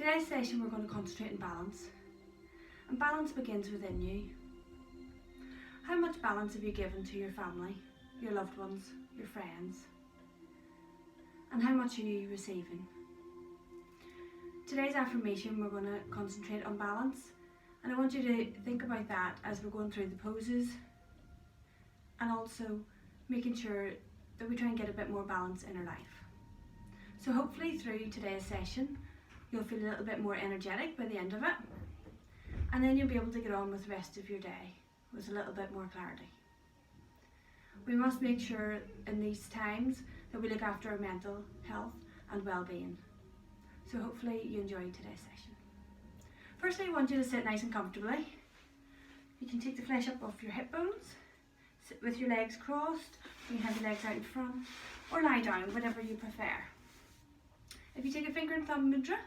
Today's session we're going to concentrate on balance. And balance begins within you. How much balance have you given to your family, your loved ones, your friends? And how much are you receiving? Today's affirmation we're going to concentrate on balance, and I want you to think about that as we're going through the poses, and also making sure that we try and get a bit more balance in our life. So hopefully through today's session you'll feel a little bit more energetic by the end of it, and then you'll be able to get on with the rest of your day with a little bit more clarity. We must make sure in these times that we look after our mental health and well-being. So hopefully you enjoyed today's session. Firstly, I want you to sit nice and comfortably. You can take the flesh up off your hip bones, sit with your legs crossed, you can have your legs out in front, or lie down, whatever you prefer. If you take a finger and thumb mudra,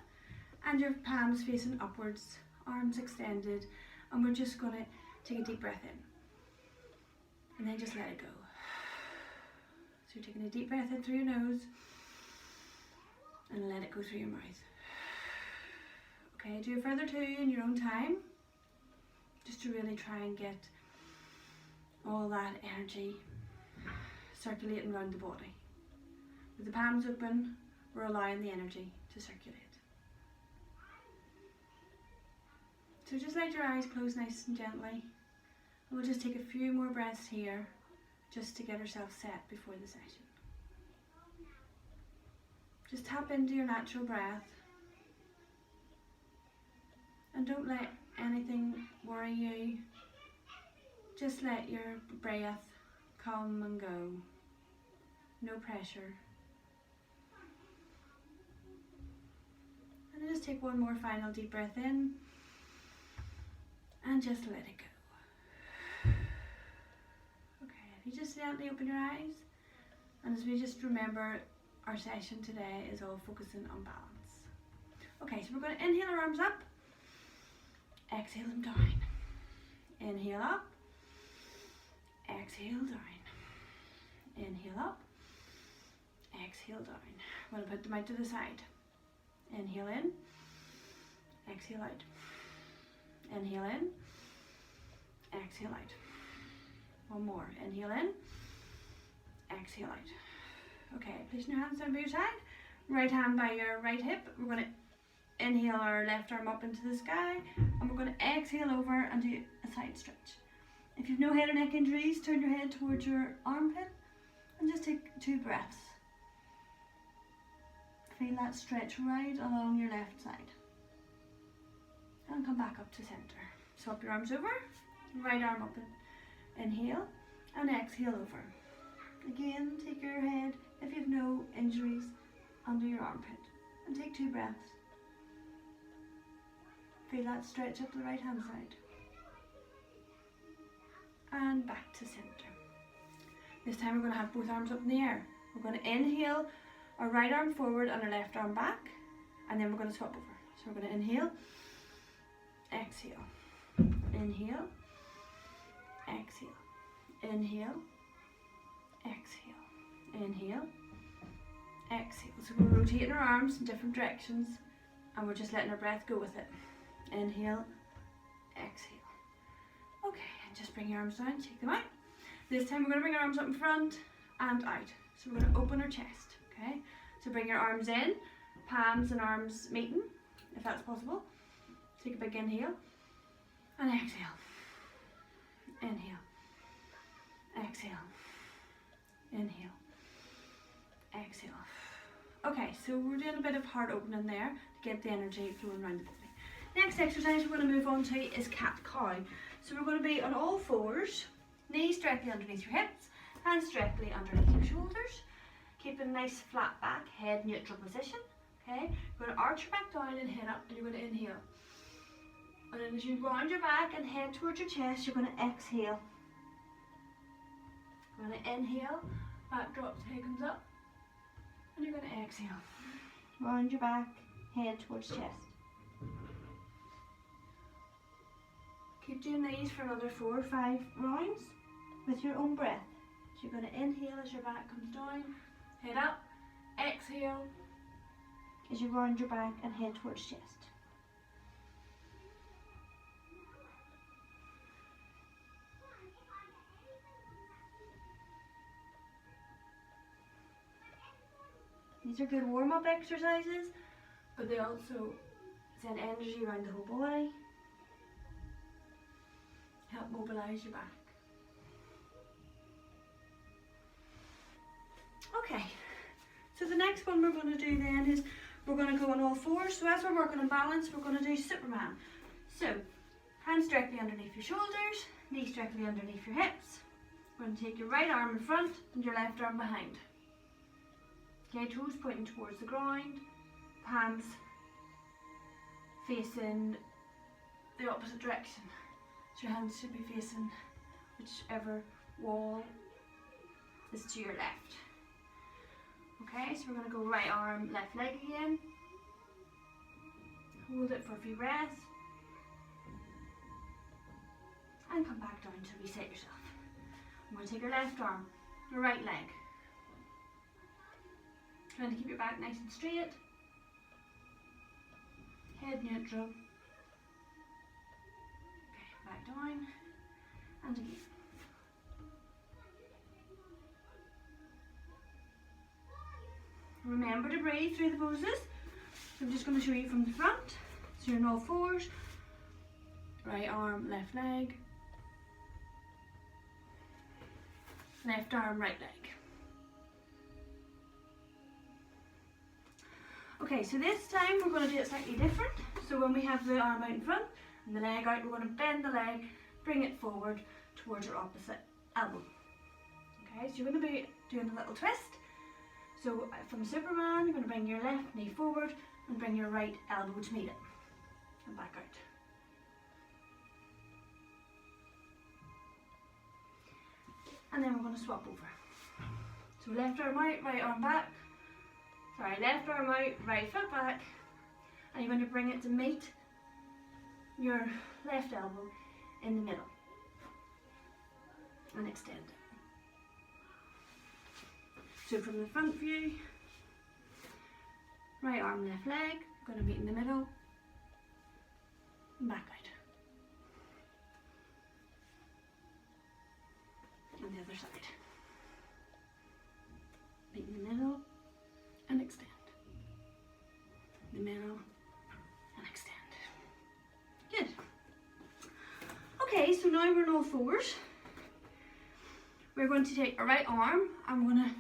and your palms facing upwards, arms extended, and we're just going to take a deep breath in, and then just let it go. So you're taking a deep breath in through your nose, and let it go through your mouth. Okay, do a further two in your own time, just to really try and get all that energy circulating around the body. With the palms open, we're allowing the energy to circulate. So just let your eyes close nice and gently, and we'll just take a few more breaths here just to get ourselves set before the session. Just tap into your natural breath, and don't let anything worry you. Just let your breath come and go. No pressure. And just take one more final deep breath in, and just let it go. Okay, if you just gently open your eyes, and as we just remember, our session today is all focusing on balance. Okay, so we're going to inhale our arms up, exhale them down. Inhale up, exhale down. Inhale up, exhale down. I'm going to put them out to the side. Inhale in, exhale out. Inhale in, exhale out. One more. Inhale in, exhale out. Okay, placing your hands down by your side, right hand by your right hip. We're going to inhale our left arm up into the sky, and we're going to exhale over and do a side stretch. If you've no head or neck injuries, turn your head towards your armpit and just take 2 breaths. Feel that stretch right along your left side. And come back up to center. Swap your arms over, right arm up, and inhale, and exhale over. Again, take your head, if you have no injuries, under your armpit, and take 2 breaths. Feel that stretch up the right hand side. And back to center. This time we're going to have both arms up in the air. We're going to inhale our right arm forward and our left arm back, and then we're going to swap over. So we're going to inhale, exhale, inhale, exhale, inhale, exhale, inhale, exhale. So we're rotating our arms in different directions, and we're just letting our breath go with it. Inhale, exhale. Okay, and just bring your arms down, shake them out. This time we're going to bring our arms up in front and out. So we're going to open our chest, okay? So bring your arms in, palms and arms meeting, if that's possible. Take a big inhale, and exhale. Inhale, exhale, inhale, exhale. Okay, so we're doing a bit of heart opening there to get the energy flowing around the body. Next exercise we're going to move on to is cat-cow. So we're going to be on all fours, knees directly underneath your hips, hands directly underneath your shoulders. Keep a nice flat back, head neutral position. Okay, you're going to arch your back down and head up, and you're going to inhale. And then as you round your back and head towards your chest, you're going to exhale. You're going to inhale, back drops, head comes up, and you're going to exhale. Round your back, head towards chest. Keep doing these for another 4 or 5 rounds with your own breath. So you're going to inhale as your back comes down, head up, exhale, as you round your back and head towards chest. These are good warm-up exercises, but they also send energy around the whole body, help mobilise your back. Okay, so the next one we're going to do then is we're going to go on all fours. So as we're working on balance, we're going to do Superman. So hands directly underneath your shoulders, knees directly underneath your hips. We're going to take your right arm in front and your left arm behind. Okay, toes pointing towards the ground, palms facing the opposite direction. So your hands should be facing whichever wall is to your left. Okay, so we're going to go right arm, left leg again. Hold it for a few breaths. And come back down to reset yourself. I'm going to take your left arm, your right leg. Trying to keep your back nice and straight. Head neutral. Okay, back down. And again. Remember to breathe through the poses. So I'm just going to show you from the front. So you're on all fours. Right arm, left leg. Left arm, right leg. Okay, so this time we're going to do it slightly different. So when we have the arm out in front and the leg out, we're going to bend the leg, bring it forward towards your opposite elbow. Okay, so you're going to be doing a little twist. So from Superman, you're going to bring your left knee forward and bring your right elbow to meet it. And back out. And then we're going to swap over. So left arm out, right arm back. Sorry, left arm out, right foot back. And you're going to bring it to meet your left elbow in the middle. And extend it. So from the front view, right arm, left leg, going to meet in the middle, and back out. And the other side. Meet in the middle, and extend. The middle, and extend. Good. Okay, so now we're on all fours. We're going to take our right arm, and we're going to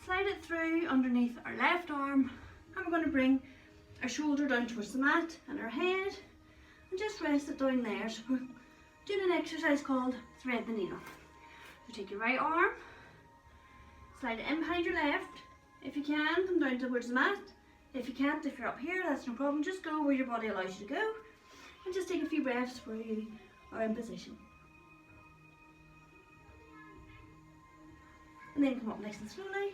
slide it through underneath our left arm, and we're going to bring our shoulder down towards the mat and our head and just rest it down there. So we're doing an exercise called thread the needle. So take your right arm, slide it in behind your left. If you can, come down towards the mat. If you can't, if you're up here, that's no problem. Just go where your body allows you to go and just take a few breaths where you are in position. And then come up nice and slowly.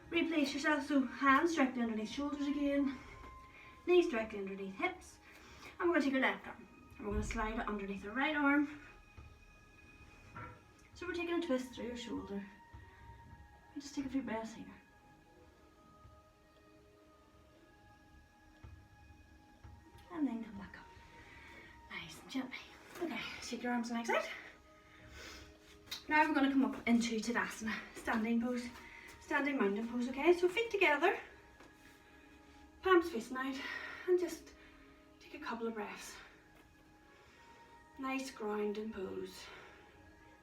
Replace yourself, so hands directly underneath shoulders again, knees directly underneath hips, and we're going to take our left arm and we're going to slide it underneath our right arm. So we're taking a twist through your shoulder. And just take a few breaths here. And then come back up, nice and gently. Okay, shake your arms to the next side. Now we're going to come up into Tadasana, standing pose. Standing mountain pose, okay? So feet together, palms facing out, and just take a couple of breaths. Nice grounding pose.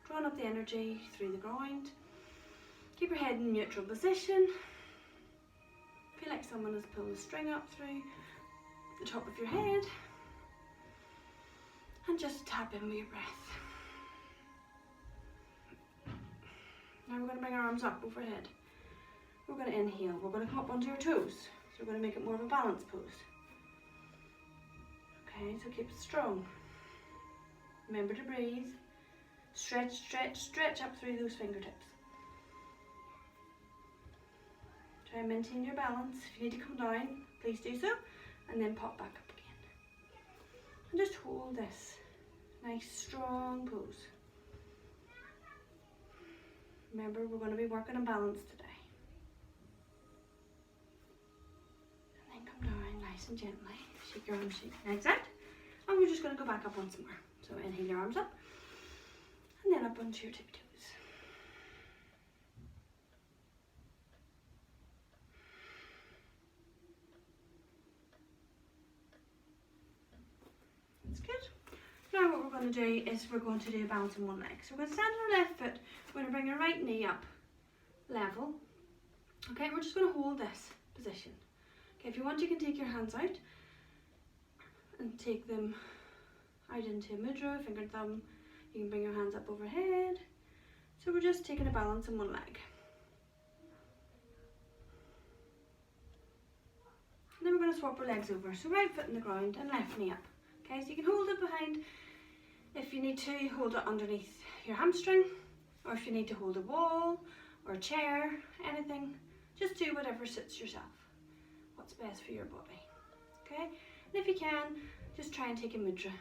Drawing up the energy through the ground. Keep your head in neutral position. Feel like someone has pulled a string up through the top of your head. And just tap in with your breath. Now we're going to bring our arms up overhead. We're going to inhale, we're going to come up onto your toes. So we're going to make it more of a balanced pose. Okay, so keep it strong. Remember to breathe. Stretch, stretch, stretch up through those fingertips. Try and maintain your balance. If you need to come down, please do so. And then pop back up again. And just hold this nice strong pose. Remember, we're going to be working on balance today. nice and gently. Shake your arms, shake your legs out. And we're just going to go back up once more. So inhale your arms up. And then up onto your tippy toes. That's good. Now what we're going to do is we're going to do a balance on one leg. So we're going to stand on our left foot. We're going to bring our right knee up level. Okay, we're just going to hold this position. Okay, if you want you can take your hands out and take them out into a mudra, finger and thumb. You can bring your hands up overhead. So we're just taking a balance on one leg. And then we're going to swap our legs over. So right foot in the ground and left knee up. Okay, so you can hold it behind, if you need to, hold it underneath your hamstring, or if you need to hold a wall or a chair, anything, just do whatever suits yourself, what's best for your body. Okay, and if you can, just try and take a mudra.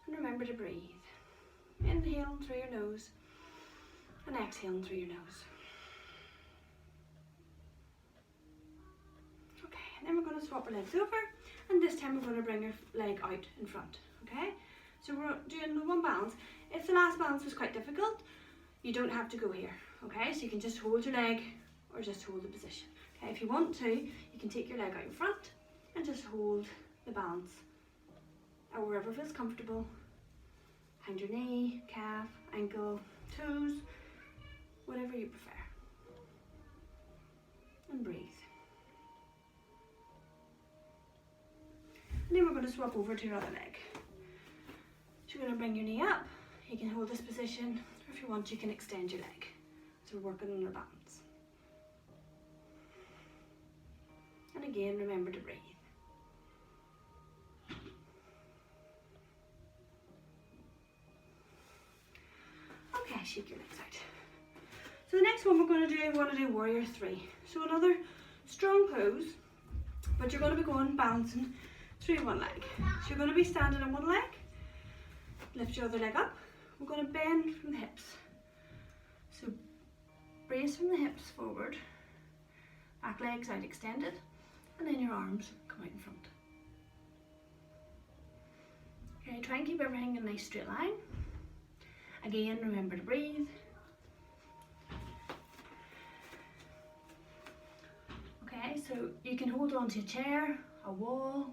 And remember to breathe. Inhale through your nose and exhale through your nose. Okay, and then we're going to swap our legs over, and this time we're going to bring your leg out in front. Okay, so we're doing the one balance. If the last balance was quite difficult, you don't have to go here. Okay, so you can just hold your leg or just hold the position. Okay, if you want to, you can take your leg out in front and just hold the balance or wherever feels comfortable. Behind your knee, calf, ankle, toes, whatever you prefer. And breathe. And then we're going to swap over to your other leg. So you're going to bring your knee up. You can hold this position, or if you want, you can extend your leg. So we're working on our balance. And again, remember to breathe. Okay, shake your legs out. So the next one we're going to do warrior 3. So another strong pose, but you're going to be going balancing through one leg. So you're going to be standing on one leg, lift your other leg up. We're going to bend from the hips. So brace from the hips forward, back legs out extended, and then your arms come out in front. Okay, try and keep everything in a nice straight line. Again, remember to breathe. Okay, so you can hold on to a chair, a wall,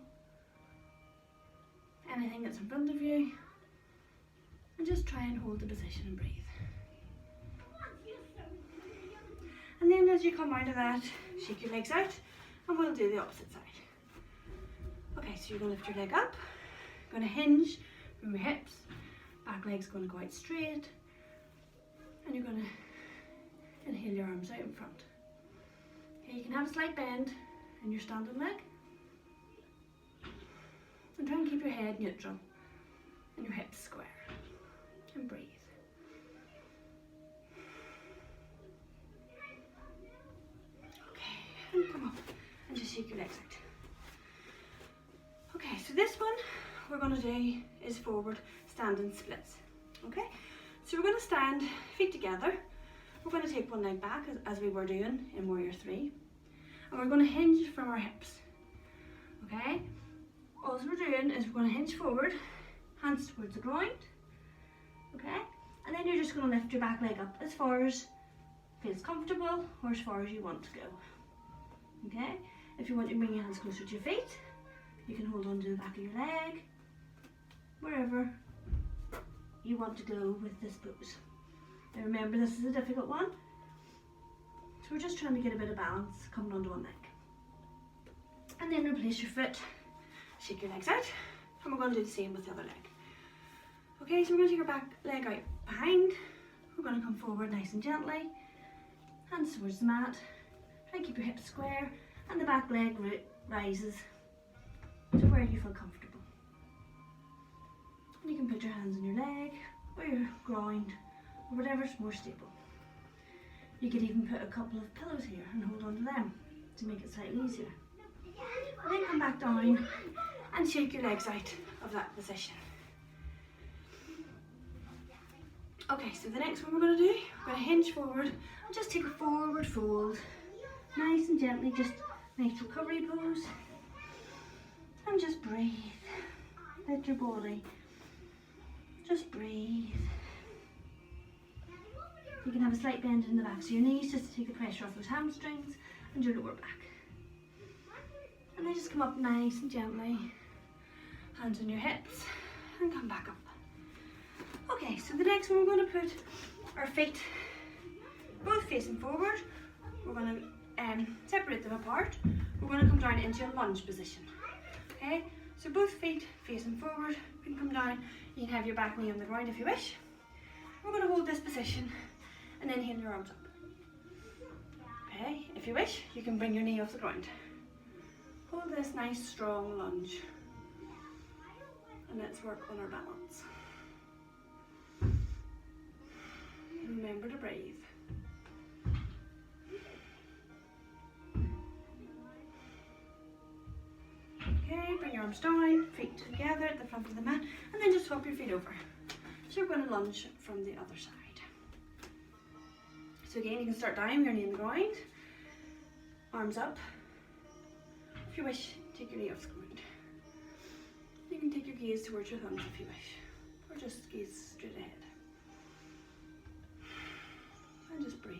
anything that's in front of you, and just try and hold the position and breathe. And then as you come out of that, shake your legs out, and we'll do the opposite side. Okay, so you're going to lift your leg up, going to hinge from your hips, back leg's going to go out straight, and you're going to inhale your arms out in front. Okay, you can have a slight bend in your standing leg, and try and keep your head neutral and your hips square, and breathe. Okay, and come up and just shake your legs out. Okay, so this one we're going to do is forward standing splits. Okay, so we're going to stand feet together. We're going to take one leg back as we were doing in warrior 3, and we're going to hinge from our hips. Okay, all we're doing is we're going to hinge forward, hands towards the ground. Okay, and then you're just going to lift your back leg up as far as feels comfortable or as far as you want to go. Okay, if you want to bring your hands closer to your feet, you can hold on to the back of your leg, wherever you want to go with this pose. Now remember, this is a difficult one, so we're just trying to get a bit of balance coming onto one leg. And then replace your foot, shake your legs out, and we're going to do the same with the other leg. Okay, so we're going to take our back leg out behind. We're going to come forward nice and gently, hands towards the mat. Try and keep your hips square, and the back leg rises to where you feel comfortable. And you can put your hands on your leg or your ground or whatever's more stable. You could even put a couple of pillows here and hold on to them to make it slightly easier. And then come back down and shake your legs out of that position. Okay, so the next one we're going to do, we're going to hinge forward and just take a forward fold, nice and gently, just Nice recovery pose. And just breathe. Let your body just breathe. You can have a slight bend in the backs of your knees just to take the pressure off those hamstrings and your lower back. And then just come up nice and gently. Hands on your hips and come back up. Okay, so the next one we're going to put our feet both facing forward. We're going to separate them apart. We're going to come down into a lunge position. Okay, so both feet facing forward. You can come down. You can have your back knee on the ground if you wish. We're going to hold this position and inhale your arms up. Okay, if you wish, you can bring your knee off the ground. Hold this nice strong lunge. And let's work on our balance. Remember to breathe. Okay, bring your arms down, feet together at the front of the mat, and then just swap your feet over. So we're going to lunge from the other side. So again, you can start down, your knee on the ground, arms up. If you wish, take your knee off the ground. You can take your gaze towards your thumbs if you wish, or just gaze straight ahead. And just breathe.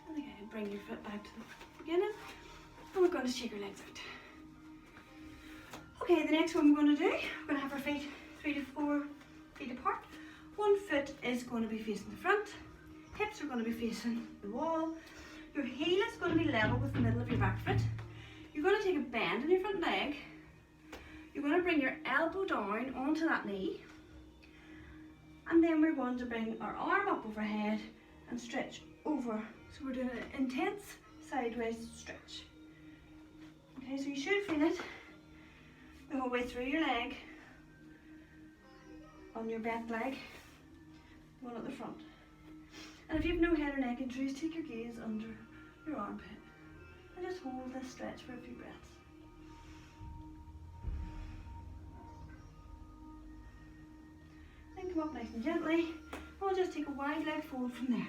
And again, bring your foot back to the beginning, and we're going to shake our legs out. Okay, the next one we're going to do, we're going to have our feet 3 to 4 feet apart. One foot is going to be facing the front, hips are going to be facing the wall. Your heel is going to be level with the middle of your back foot. You're going to take a bend in your front leg. You're going to bring your elbow down onto that knee. And then we're going to bring our arm up overhead and stretch over. So we're doing an intense sideways stretch. Okay, so you should feel it the whole way through your leg, on your bent leg, one at the front. And if you have no head or neck injuries, take your gaze under your armpit and just hold this stretch for a few breaths. Then come up nice and gently. We'll just take a wide leg fold from there.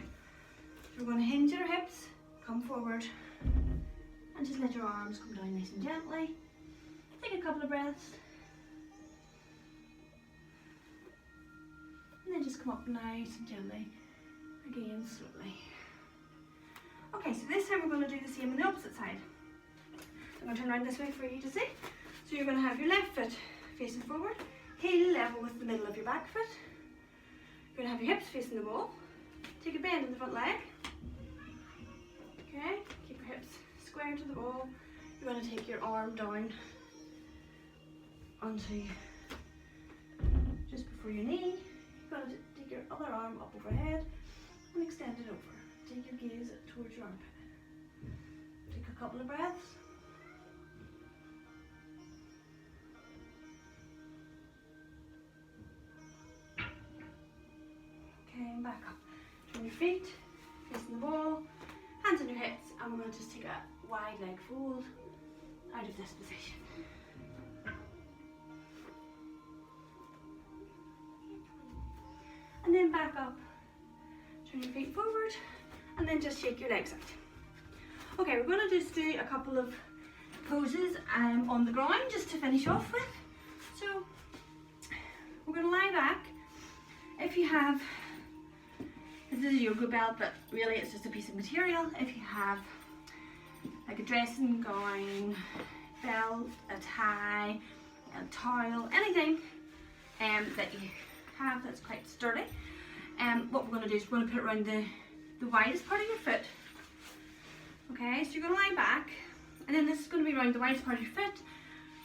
So we're going to hinge your hips, come forward, and just let your arms come down nice and gently. Take a couple of breaths. And then just come up nice and gently, again slowly. Okay, so this time we're going to do the same on the opposite side. I'm going to turn around this way for you to see. So you're going to have your left foot facing forward, heel level with the middle of your back foot. You're going to have your hips facing the wall. Take a bend in the front leg. Okay, keep your hips square to the wall. You're going to take your arm down onto just before your knee. You're going to take your other arm up overhead and extend it over. Take your gaze towards your armpit. Take a couple of breaths. Okay, and back up. Turn your feet, facing the wall, hands on your hips, and we're going to just take a wide leg fold out of this position. And then back up, turn your feet forward, and then just shake your legs out. Okay, we're going to just do a couple of poses on the ground just to finish off with. So we're going to lie back. If you have, this is a yoga belt, but really it's just a piece of material. If you have like a dressing gown, belt, a tie, a towel, anything that you have that's quite sturdy, what we're going to do is we're going to put it around the widest part of your foot. Okay, so you're going to lie back, and then this is going to be around the widest part of your foot.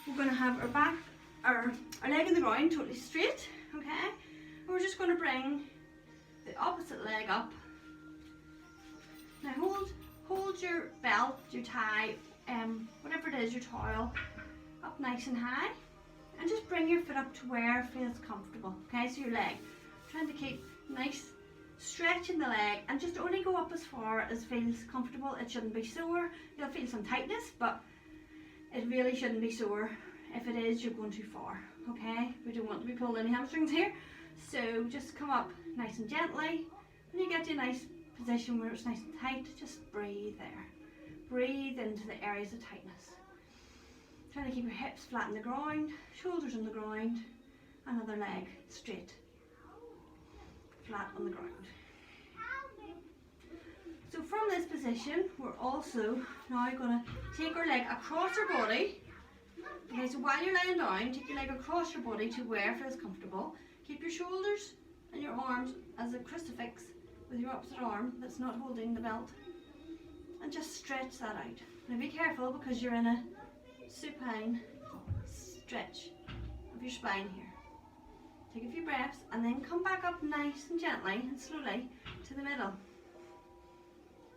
We're going to have our back, our leg in the ground totally straight. Okay, and we're just going to bring the opposite leg up. Now hold your belt, your tie, whatever it is, your towel, up nice and high, and just bring your foot up to where it feels comfortable. Okay, so your leg, trying to keep nice stretch in the leg, and just only go up as far as feels comfortable. It shouldn't be sore. You'll feel some tightness, but it really shouldn't be sore. If it is, you're going too far. Okay, we don't want to be pulling any hamstrings here, So just come up nice and gently. When you get to a nice position where it's nice and tight, just breathe there. Breathe into the areas of tightness. Trying to keep your hips flat on the ground, shoulders on the ground, another leg straight, flat on the ground. So from this position, we're also now going to take our leg across our body. Okay, so while you're laying down, take your leg across your body to where it feels comfortable. Keep your shoulders and your arms as a crucifix with your opposite arm that's not holding the belt. And just stretch that out. Now be careful because you're in a supine stretch of your spine here. Take a few breaths and then come back up nice and gently and slowly to the middle.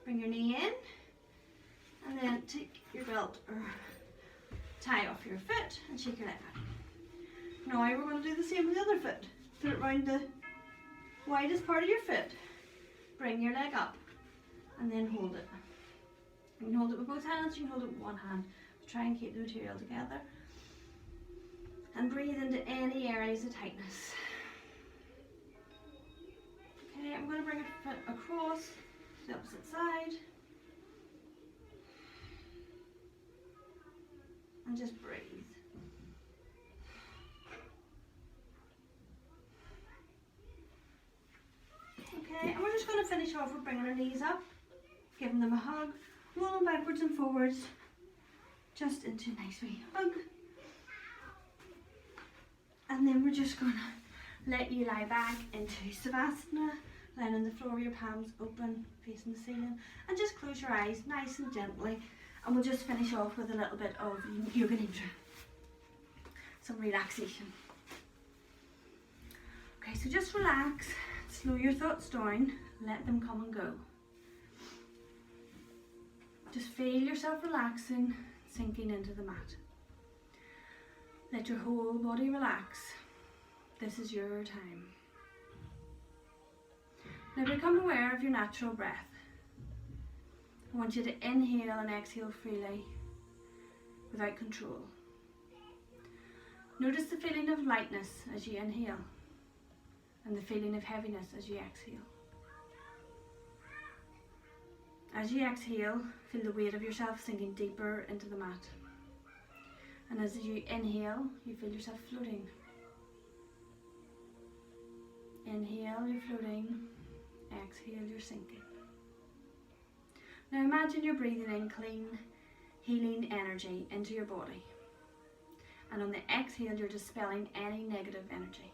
Bring your knee in and then take your belt or tie off your foot and shake your leg out. Now we're going to do the same with the other foot. Put it around the widest part of your foot. Bring your leg up and then hold it. You can hold it with both hands, you can hold it with one hand. Try and keep the material together. And breathe into any areas of tightness. Okay, I'm going to bring a foot across to the opposite side. And just breathe. Okay, and we're just going to finish off with bringing our knees up, giving them a hug, rolling backwards and forwards, just into a nice wee hug. And then we're just going to let you lie back into Savasana, lying on the floor with your palms open, facing the ceiling, and just close your eyes nice and gently. And we'll just finish off with a little bit of Yoga Nidra, some relaxation. Okay, so just relax, slow your thoughts down, let them come and go. Just feel yourself relaxing, sinking into the mat. Let your whole body relax. This is your time. Now become aware of your natural breath. I want you to inhale and exhale freely, without control. Notice the feeling of lightness as you inhale, and the feeling of heaviness as you exhale. As you exhale, feel the weight of yourself sinking deeper into the mat. And as you inhale, you feel yourself floating. Inhale, you're floating. Exhale, you're sinking. Now imagine you're breathing in clean, healing energy into your body. And on the exhale, you're dispelling any negative energy.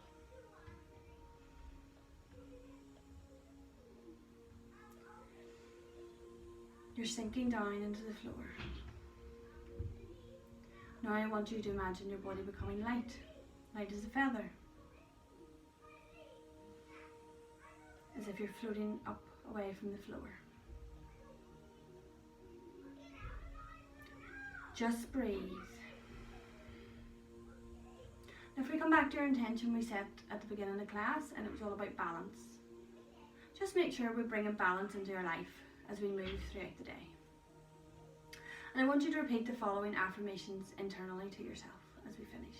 You're sinking down into the floor. Now I want you to imagine your body becoming light, light as a feather. As if you're floating up away from the floor. Just breathe. Now if we come back to our intention we set at the beginning of the class, and it was all about balance. Just make sure we bring a balance into our life as we move throughout the day. And I want you to repeat the following affirmations internally to yourself as we finish.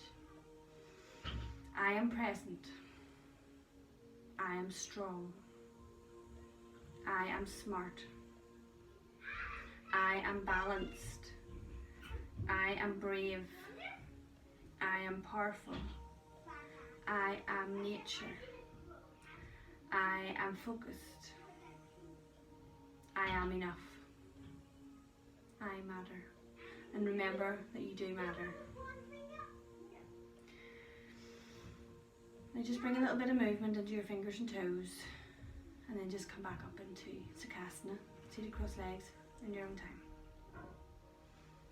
I am present. I am strong. I am smart. I am balanced. I am brave. I am powerful. I am nature. I am focused. I am enough. I matter. And remember that you do matter. Now just bring a little bit of movement into your fingers and toes, and then just come back up into Sukhasana, seated cross legs, in your own time.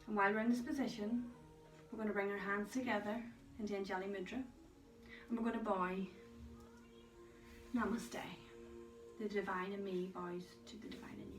And while we're in this position, we're going to bring our hands together into Anjali Mudra, and we're going to bow. Namaste. The divine in me bows to the divine in you.